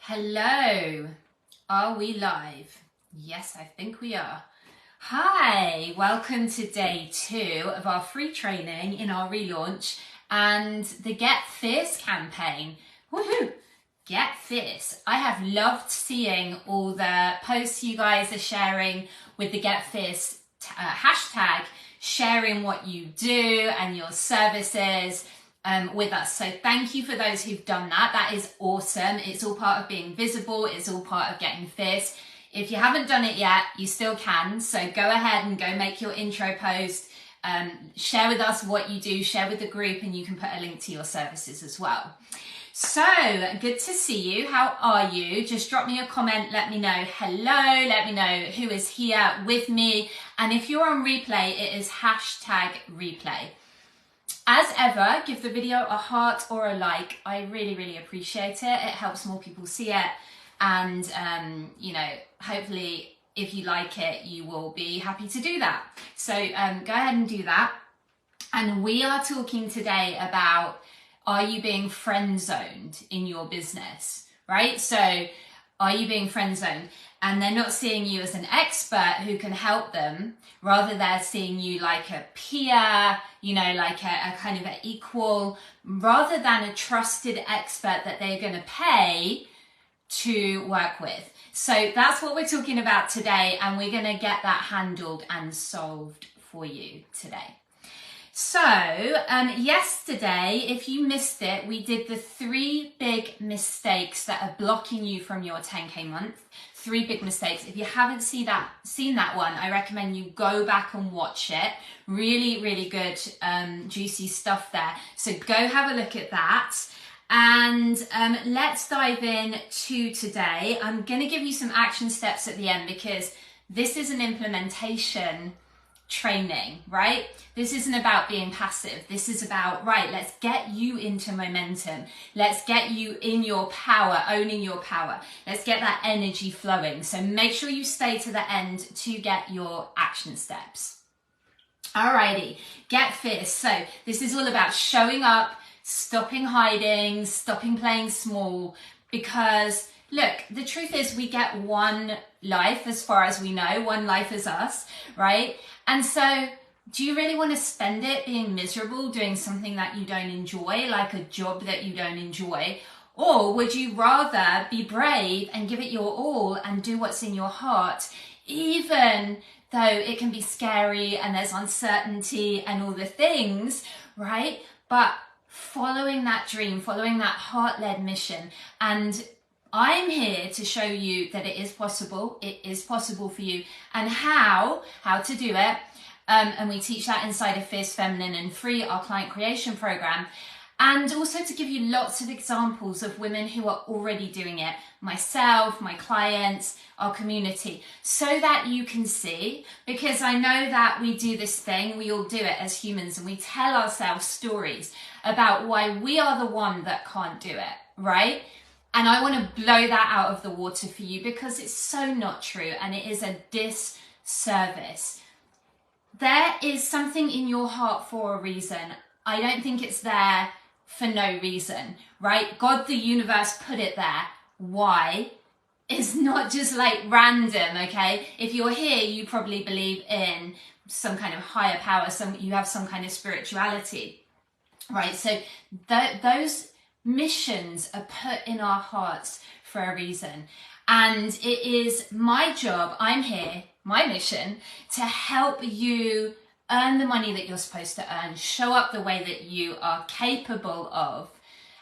Hello, are we live? Yes, I think we are. Hi, welcome to day 2 of our free training in our relaunch and the Get Fierce campaign. Woohoo! Get Fierce. I have loved seeing all the posts you guys are sharing with the Get Fierce hashtag, sharing what you do and your services with us. So thank you for those who've done that. That is awesome. It's all part of being visible. It's all part of getting fierce. If you haven't done it yet, you still can. So go ahead and go make your intro post. Share with us what you do, share with the group, and you can put a link to your services as well. So good to see you. How are you? Just drop me a comment. Let me know hello. Let me know who is here with me. And if you're on replay, it is hashtag replay. As ever, give the video a heart or a like. I really appreciate it. It helps more people see it. And, hopefully if you like it, you will be happy to do that. So go ahead and do that. And we are talking today about, are you being friend zoned in your business, right? So are you being friend zoned? And they're not seeing you as an expert who can help them, rather they're seeing you like a peer, like a kind of an equal, rather than a trusted expert that they're going to pay to work with. So that's what we're talking about today, and we're going to get that handled and solved for you today. So yesterday, if you missed it, we did the 3 big mistakes that are blocking you from your 10K month. 3 big mistakes. If you haven't seen that one, I recommend you go back and watch it. Really good, juicy stuff there. So go have a look at that. And let's dive in to today. I'm going to give you some action steps at the end, because this is an implementation training, right? This isn't about being passive. This is about, right, let's get you into momentum. Let's get you in your power, owning your power. Let's get that energy flowing. So make sure you stay to the end to get your action steps. Alrighty, get fierce. So this is all about showing up, stopping hiding, stopping playing small, because look, the truth is we get one life, as far as we know, one life is us, right? And so do you really want to spend it being miserable, doing something that you don't enjoy, like a job that you don't enjoy? Or would you rather be brave and give it your all and do what's in your heart, even though it can be scary and there's uncertainty and all the things, right? But following that dream, following that heart-led mission. And I'm here to show you that it is possible. It is possible for you, and how to do it. And we teach that inside of Fierce Feminine and Free, our client creation program. And also to give you lots of examples of women who are already doing it, myself, my clients, our community, so that you can see, because I know that we do this thing, we all do it as humans, and we tell ourselves stories about why we are the one that can't do it, right? And I want to blow that out of the water for you, because it's so not true, and it is a disservice. There is something in your heart for a reason. I don't think it's there for no reason, right? God, the universe put it there. Why? It's not just like random, okay? If you're here, you probably believe in some kind of higher power, you have some kind of spirituality, right? So those missions are put in our hearts for a reason. And it is my job, I'm here, my mission, to help you earn the money that you're supposed to earn, show up the way that you are capable of,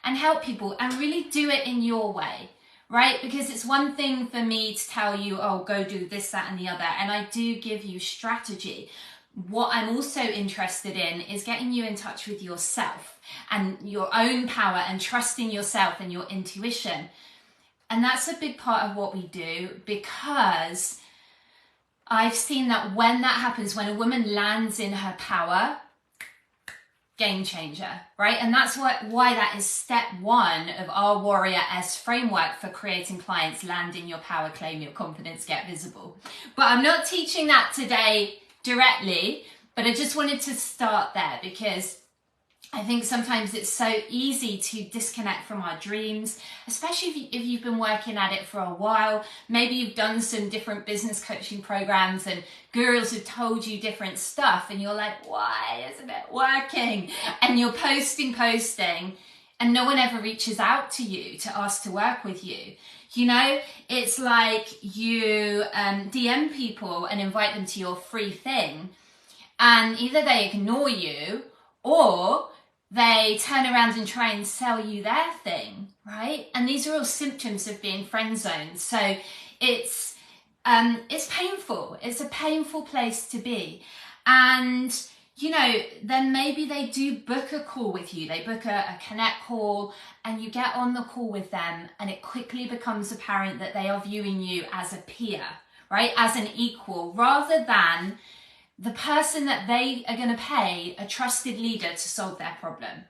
and help people, and really do it in your way, right? Because it's one thing for me to tell you, oh, go do this, that, and the other, and I do give you strategy. What I'm also interested in is getting you in touch with yourself and your own power, and trusting yourself and your intuition. And that's a big part of what we do, because I've seen that when that happens, when a woman lands in her power, game changer, right? And that's why that is step 1 of our Warrior S framework for creating clients. Land in your power, claim your confidence, get visible. But I'm not teaching that today directly, but I just wanted to start there, because I think sometimes it's so easy to disconnect from our dreams, especially if you've been working at it for a while. Maybe you've done some different business coaching programs and gurus have told you different stuff and you're like, why isn't it working? And you're posting, and no one ever reaches out to you to ask to work with you. You know, it's like you DM people and invite them to your free thing, and either they ignore you or they turn around and try and sell you their thing, right? And these are all symptoms of being friend zoned. So it's painful. It's a painful place to be. And, you know, then maybe they do book a call with you. They book a connect call and you get on the call with them and it quickly becomes apparent that they are viewing you as a peer, right? As an equal, rather than the person that they are going to pay a trusted leader to solve their problem.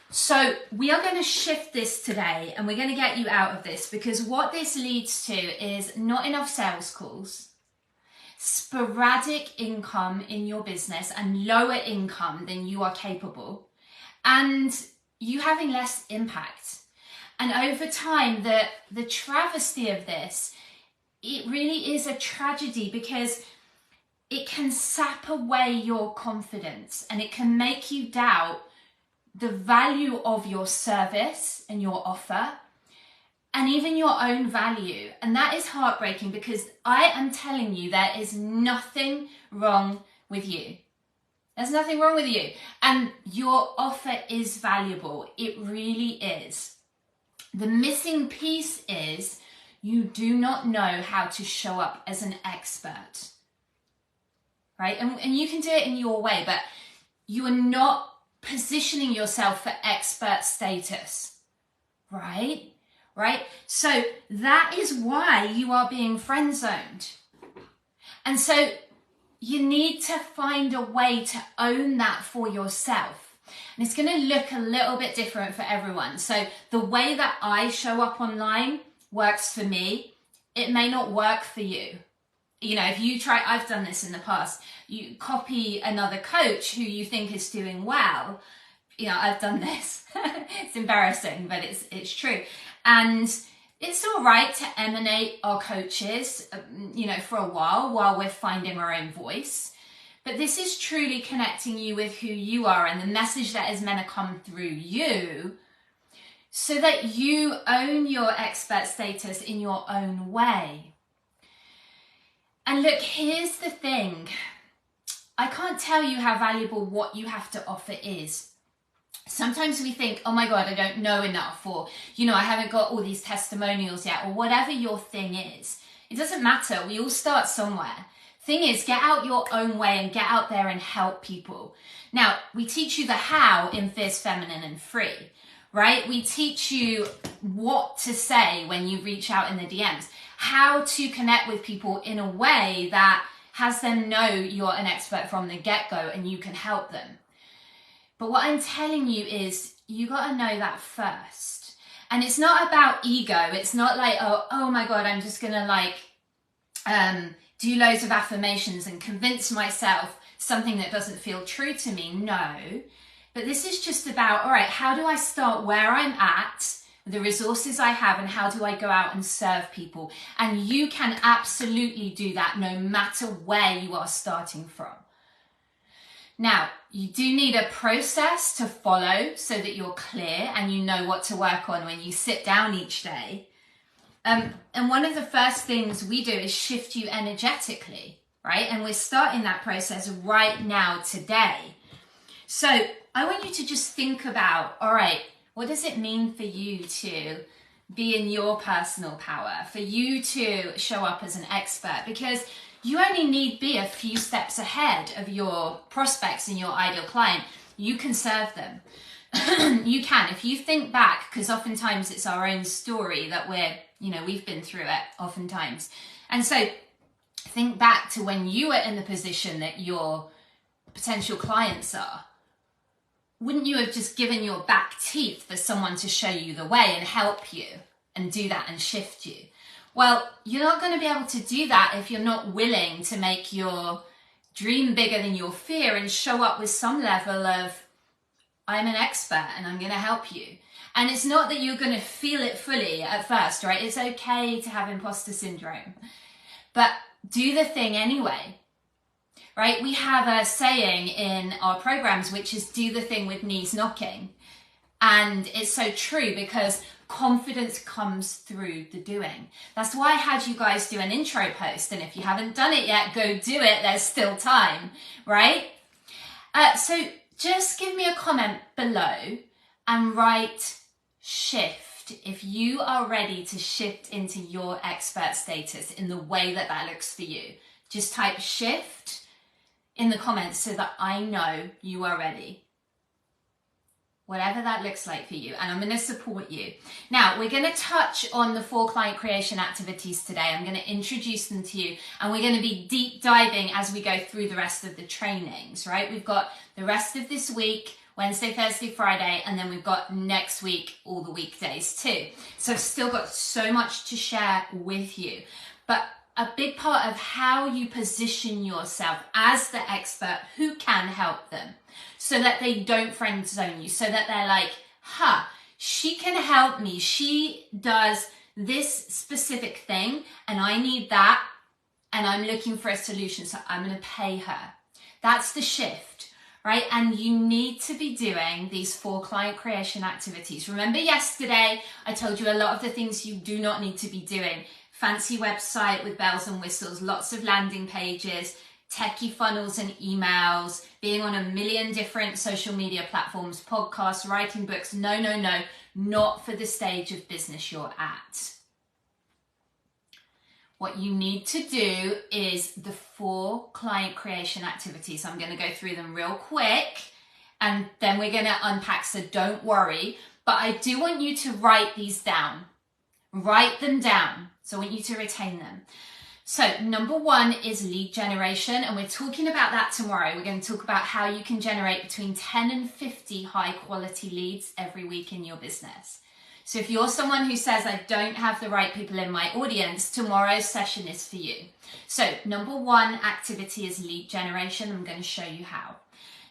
So we are going to shift this today and we're going to get you out of this, because what this leads to is not enough sales calls, sporadic income in your business and lower income than you are capable, and you having less impact. And over time, the travesty of this, it really is a tragedy, because it can sap away your confidence and it can make you doubt the value of your service and your offer and even your own value. And that is heartbreaking, because I am telling you, there is nothing wrong with you. There's nothing wrong with you. And your offer is valuable. It really is. The missing piece is you do not know how to show up as an expert. Right? And you can do it in your way, but you are not positioning yourself for expert status, right? Right? So that is why you are being friend zoned. And so you need to find a way to own that for yourself. And it's going to look a little bit different for everyone. So the way that I show up online works for me. It may not work for you. You know, if you try, I've done this in the past, you copy another coach who you think is doing well. You know, I've done this. It's embarrassing, but it's true. And it's all right to emanate our coaches, you know, for a while we're finding our own voice. But this is truly connecting you with who you are and the message that is meant to come through you, so that you own your expert status in your own way. And look, here's the thing. I can't tell you how valuable what you have to offer is. Sometimes we think, oh my God, I don't know enough, or, you know, I haven't got all these testimonials yet, or whatever your thing is. It doesn't matter. We all start somewhere. Thing is, get out your own way and get out there and help people. Now, we teach you the how in Fierce, Feminine and Free, right? We teach you what to say when you reach out in the DMs. How to connect with people in a way that has them know you're an expert from the get-go and you can help them. But what I'm telling you is you got to know that first. And it's not about ego. It's not like, oh my God, I'm just going to do loads of affirmations and convince myself something that doesn't feel true to me. No. But this is just about, all right, how do I start where I'm at, the resources I have, and how do I go out and serve people? And you can absolutely do that no matter where you are starting from. Now, you do need a process to follow so that you're clear and you know what to work on when you sit down each day. And one of the first things we do is shift you energetically, right? And we're starting that process right now today. So I want you to just think about, all right, what does it mean for you to be in your personal power, for you to show up as an expert? Because you only need be a few steps ahead of your prospects and your ideal client. You can serve them. You can. If you think back, because oftentimes it's our own story that we've been through it oftentimes. And so think back to when you were in the position that your potential clients are. Wouldn't you have just given your back teeth for someone to show you the way and help you and do that and shift you? Well, you're not going to be able to do that if you're not willing to make your dream bigger than your fear and show up with some level of I'm an expert and I'm going to help you. And it's not that you're going to feel it fully at first, right? It's okay to have imposter syndrome, but do the thing anyway, right? We have a saying in our programs, which is do the thing with knees knocking. And it's so true because confidence comes through the doing. That's why I had you guys do an intro post. And if you haven't done it yet, go do it. There's still time, right? So just give me a comment below and write shift if you are ready to shift into your expert status in the way that that looks for you. Just type shift in the comments so that I know you are ready. Whatever that looks like for you, and I'm going to support you. Now, we're going to touch on the 4 client creation activities today. I'm going to introduce them to you, and we're going to be deep diving as we go through the rest of the trainings, right? We've got the rest of this week, Wednesday, Thursday, Friday, and then we've got next week, all the weekdays too. So I've still got so much to share with you. But a big part of how you position yourself as the expert who can help them, so that they don't friend zone you, so that they're like, she can help me. She does this specific thing and I need that and I'm looking for a solution, so I'm going to pay her. That's the shift, right? And you need to be doing these 4 client creation activities. Remember yesterday, I told you a lot of the things you do not need to be doing. Fancy website with bells and whistles, lots of landing pages, techie funnels and emails, being on a million different social media platforms, podcasts, writing books. No, not for the stage of business you're at. What you need to do is the 4 client creation activities. I'm going to go through them real quick and then we're going to unpack, so don't worry. But I do want you to write these down. Write them down. So I want you to retain them. So number 1 is lead generation, and we're talking about that tomorrow. We're going to talk about how you can generate between 10 and 50 high quality leads every week in your business. So if you're someone who says, I don't have the right people in my audience, tomorrow's session is for you. So number 1 activity is lead generation. I'm going to show you how.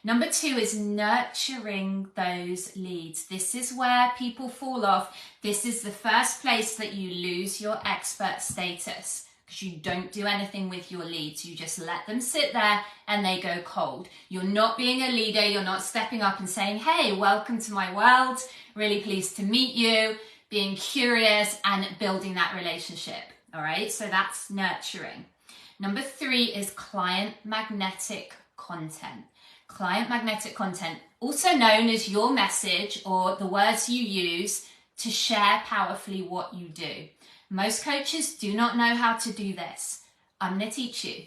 Number 2 is nurturing those leads. This is where people fall off. This is the first place that you lose your expert status, because you don't do anything with your leads. You just let them sit there and they go cold. You're not being a leader. You're not stepping up and saying, hey, welcome to my world. Really pleased to meet you. Being curious and building that relationship. All right, so that's nurturing. Number 3 is client magnetic content. Client magnetic content, also known as your message or the words you use to share powerfully what you do. Most coaches do not know how to do this. I'm going to teach you.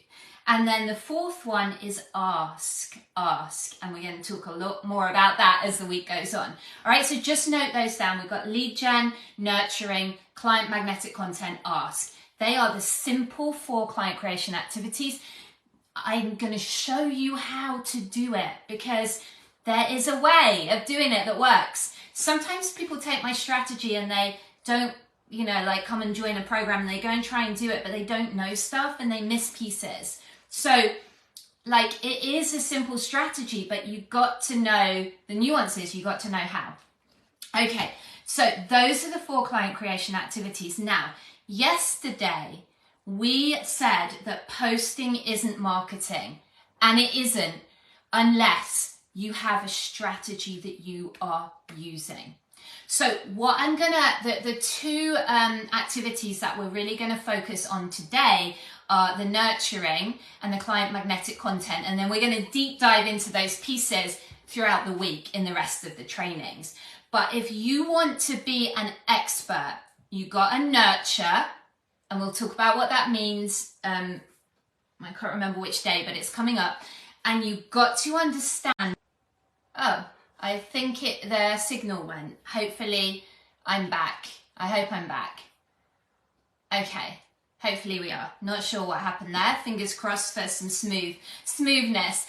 And then the 4th one is ask. And we're going to talk a lot more about that as the week goes on. All right, so just note those down. We've got lead gen, nurturing, client magnetic content, ask. They are the simple 4 client creation activities. I'm going to show you how to do it because there is a way of doing it that works. Sometimes people take my strategy and they don't, like come and join a program and they go and try and do it, but they don't know stuff and they miss pieces. So like it is a simple strategy, but you've got to know the nuances. You've got to know how. Okay, so those are the 4 client creation activities. Now, yesterday, we said that posting isn't marketing, and it isn't unless you have a strategy that you are using. So what I'm the 2 activities that we're really gonna focus on today are the nurturing and the client magnetic content, and then we're gonna deep dive into those pieces throughout the week in the rest of the trainings. But if you want to be an expert, you gotta nurture. And we'll talk about what that means. I can't remember which day, but it's coming up. And you've got to understand. Oh, I think the signal went. Hopefully I'm back. I hope I'm back. Okay, hopefully we are. Not sure what happened there. Fingers crossed for some smoothness.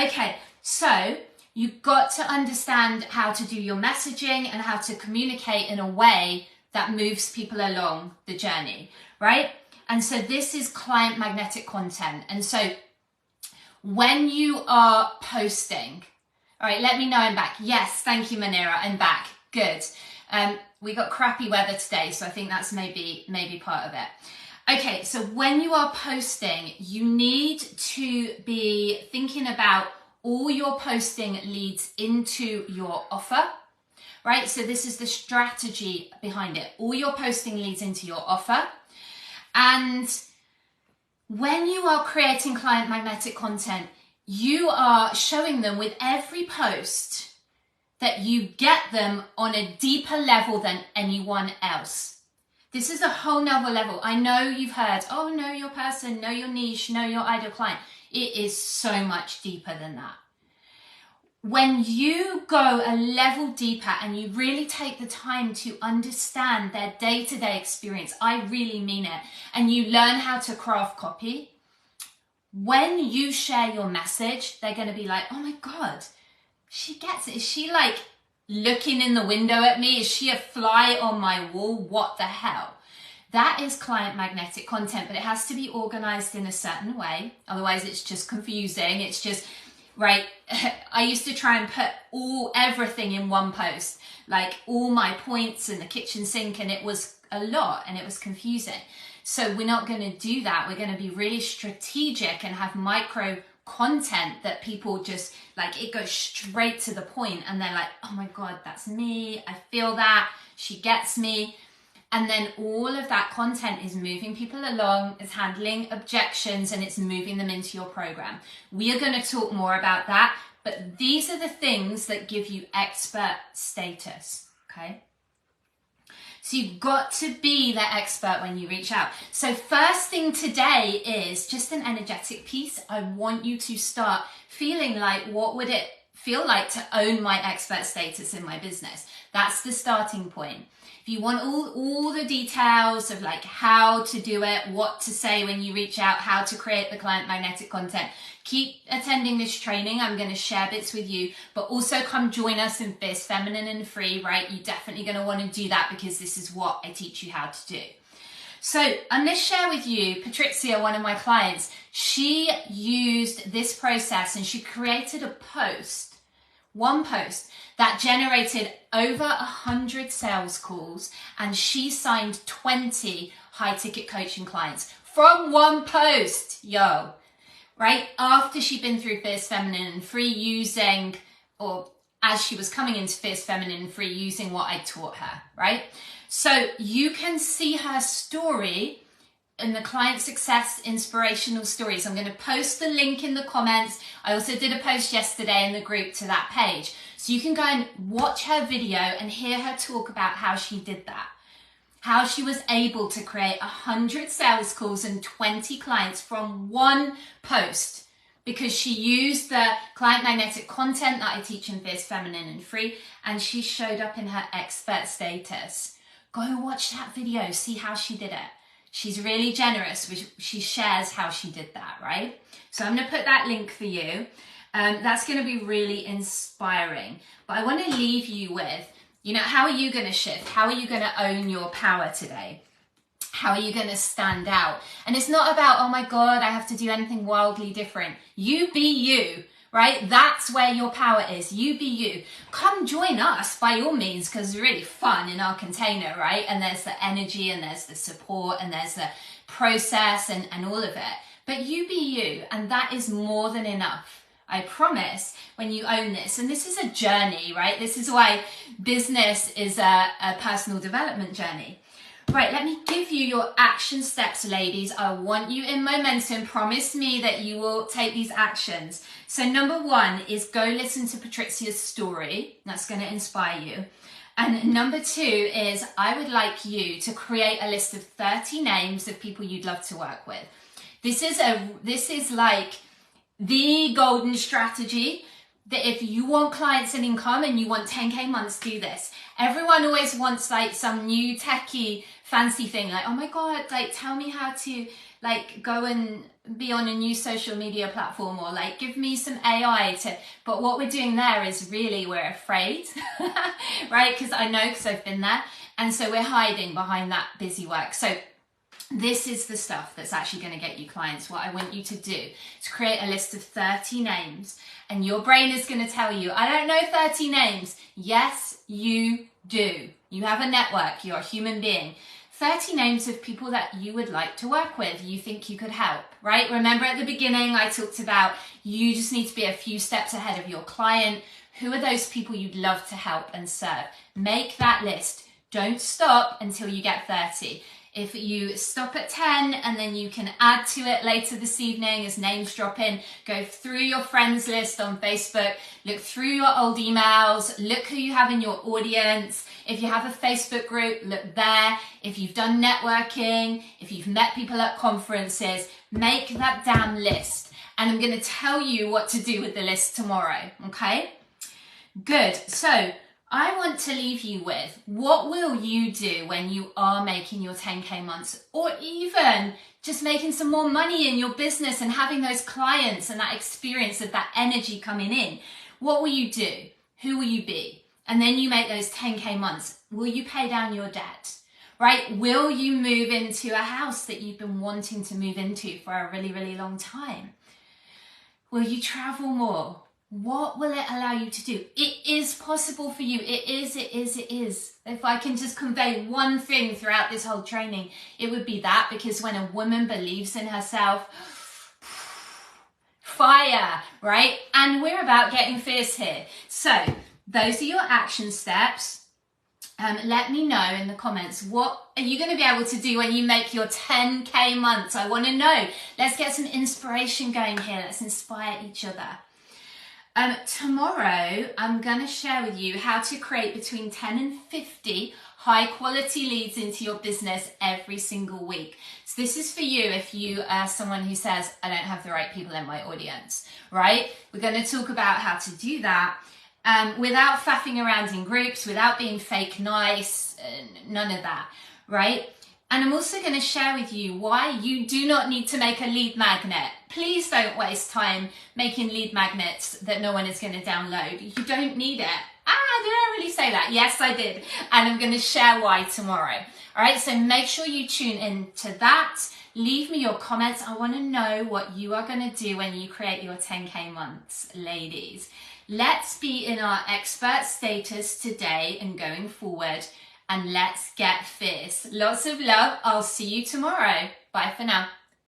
Okay, so you've got to understand how to do your messaging and how to communicate in a way that moves people along the journey, right? And so this is client magnetic content. And so when you are posting, All right, let me know I'm back. Yes, thank you, Manira. I'm back. Good. We got crappy weather today, so I think that's maybe part of it. Okay, so when you are posting, you need to be thinking about all your posting leads into your offer, right? So this is the strategy behind it. All your posting leads into your offer. And when you are creating client magnetic content, you are showing them with every post that you get them on a deeper level than anyone else. This is a whole nother level. I know you've heard, oh, know your person, know your niche, know your ideal client. It is so much deeper than that. When you go a level deeper and you really take the time to understand their day-to-day experience, I really mean it, and you learn how to craft copy, when you share your message, they're going to be like, oh my God, she gets it. Is she like looking in the window at me? Is she a fly on my wall? What the hell? That is client magnetic content, but it has to be organized in a certain way. Otherwise, it's just confusing. It's just, right, I used to try and put everything in one post, like all my points in the kitchen sink, and it was a lot and it was confusing. So we're not going to do that. We're going to be really strategic and have micro content that people just like, it goes straight to the point and they're like, oh my God, that's me. I feel that. She gets me. And then all of that content is moving people along, is handling objections, and it's moving them into your program. We are going to talk more about that, but these are the things that give you expert status, okay? So you've got to be the expert when you reach out. So first thing today is just an energetic piece. I want you to start feeling like, what would it feel like to own my expert status in my business? That's the starting point. If you want all the details of like how to do it, what to say when you reach out, how to create the client magnetic content, keep attending this training. I'm going to share bits with you, but also come join us in Fierce Feminine and Free, right? You're definitely going to want to do that because this is what I teach you how to do. So I'm going to share with you, Patricia, one of my clients, she used this process and she created a post, one post that generated over 100 sales calls, and she signed 20 high ticket coaching clients from one post, right? After she'd been through Fierce Feminine and Free using, or as she was coming into Fierce Feminine and Free using what I taught her, right? So you can see her story in the Client Success Inspirational Stories. I'm going to post the link in the comments. I also did a post yesterday in the group to that page. So you can go and watch her video and hear her talk about how she did that. How she was able to create 100 sales calls and 20 clients from one post because she used the client magnetic content that I teach in Fierce Feminine and Free, and she showed up in her expert status. Go watch that video, see how she did it. She's really generous. She shares how she did that, right? So I'm going to put that link for you. That's going to be really inspiring. But I want to leave you with, how are you going to shift? How are you going to own your power today? How are you going to stand out? And it's not about, oh my God, I have to do anything wildly different. You be you, right? That's where your power is. You be you. Come join us by all means, because it's really fun in our container, right? And there's the energy and there's the support and there's the process and all of it. But you be you, and that is more than enough. I promise, when you own this. And this is a journey, right? This is why business is a personal development journey. Right, let me give you your action steps, ladies. I want you in momentum. Promise me that you will take these actions. So number one is go listen to Patricia's story. That's going to inspire you. And number two is I would like you to create a list of 30 names of people you'd love to work with. This is like the golden strategy that if you want clients and income and you want 10K months, do this. Everyone always wants like some new techie fancy thing, like, oh my God, like tell me how to like go and be on a new social media platform, or like give me some AI to, but what we're doing there is really we're afraid, right? Because I've been there. And so we're hiding behind that busy work. So This is the stuff that's actually going to get you clients. What I want you to do is create a list of 30 names, and your brain is going to tell you, I don't know 30 names. Yes, you do. You have a network. You're a human being. 30 names of people that you would like to work with, you think you could help, right? Remember at the beginning, I talked about you just need to be a few steps ahead of your client. Who are those people you'd love to help and serve? Make that list. Don't stop until you get 30. If you stop at 10 and then you can add to it later this evening as names drop in, go through your friends list on Facebook, look through your old emails, look who you have in your audience. If you have a Facebook group, look there. If you've done networking, if you've met people at conferences, make that damn list. And I'm going to tell you what to do with the list tomorrow, okay? Good. So I want to leave you with, what will you do when you are making your 10K months, or even just making some more money in your business and having those clients and that experience of that energy coming in? What will you do? Who will you be? And then you make those 10K months. Will you pay down your debt? Right? Will you move into a house that you've been wanting to move into for a really, really long time? Will you travel more? What will it allow you to do? It is possible for you. It is. If I can just convey one thing throughout this whole training, it would be that, because when a woman believes in herself, fire, right? And we're about getting fierce here. So those are your action steps. Let me know in the comments, what are you going to be able to do when you make your 10K months? I want to know. Let's get some inspiration going here. Let's inspire each other. Tomorrow, I'm going to share with you how to create between 10 and 50 high quality leads into your business every single week. So this is for you if you are someone who says, I don't have the right people in my audience, right? We're going to talk about how to do that without faffing around in groups, without being fake nice, none of that, right? And I'm also going to share with you why you do not need to make a lead magnet. Please don't waste time making lead magnets that no one is going to download. You don't need it. Did I really say that? Yes, I did. And I'm going to share why tomorrow. All right, so make sure you tune in to that. Leave me your comments. I want to know what you are going to do when you create your 10K months, ladies. Let's be in our expert status today and going forward. And let's get fierce. Lots of love. I'll see you tomorrow. Bye for now.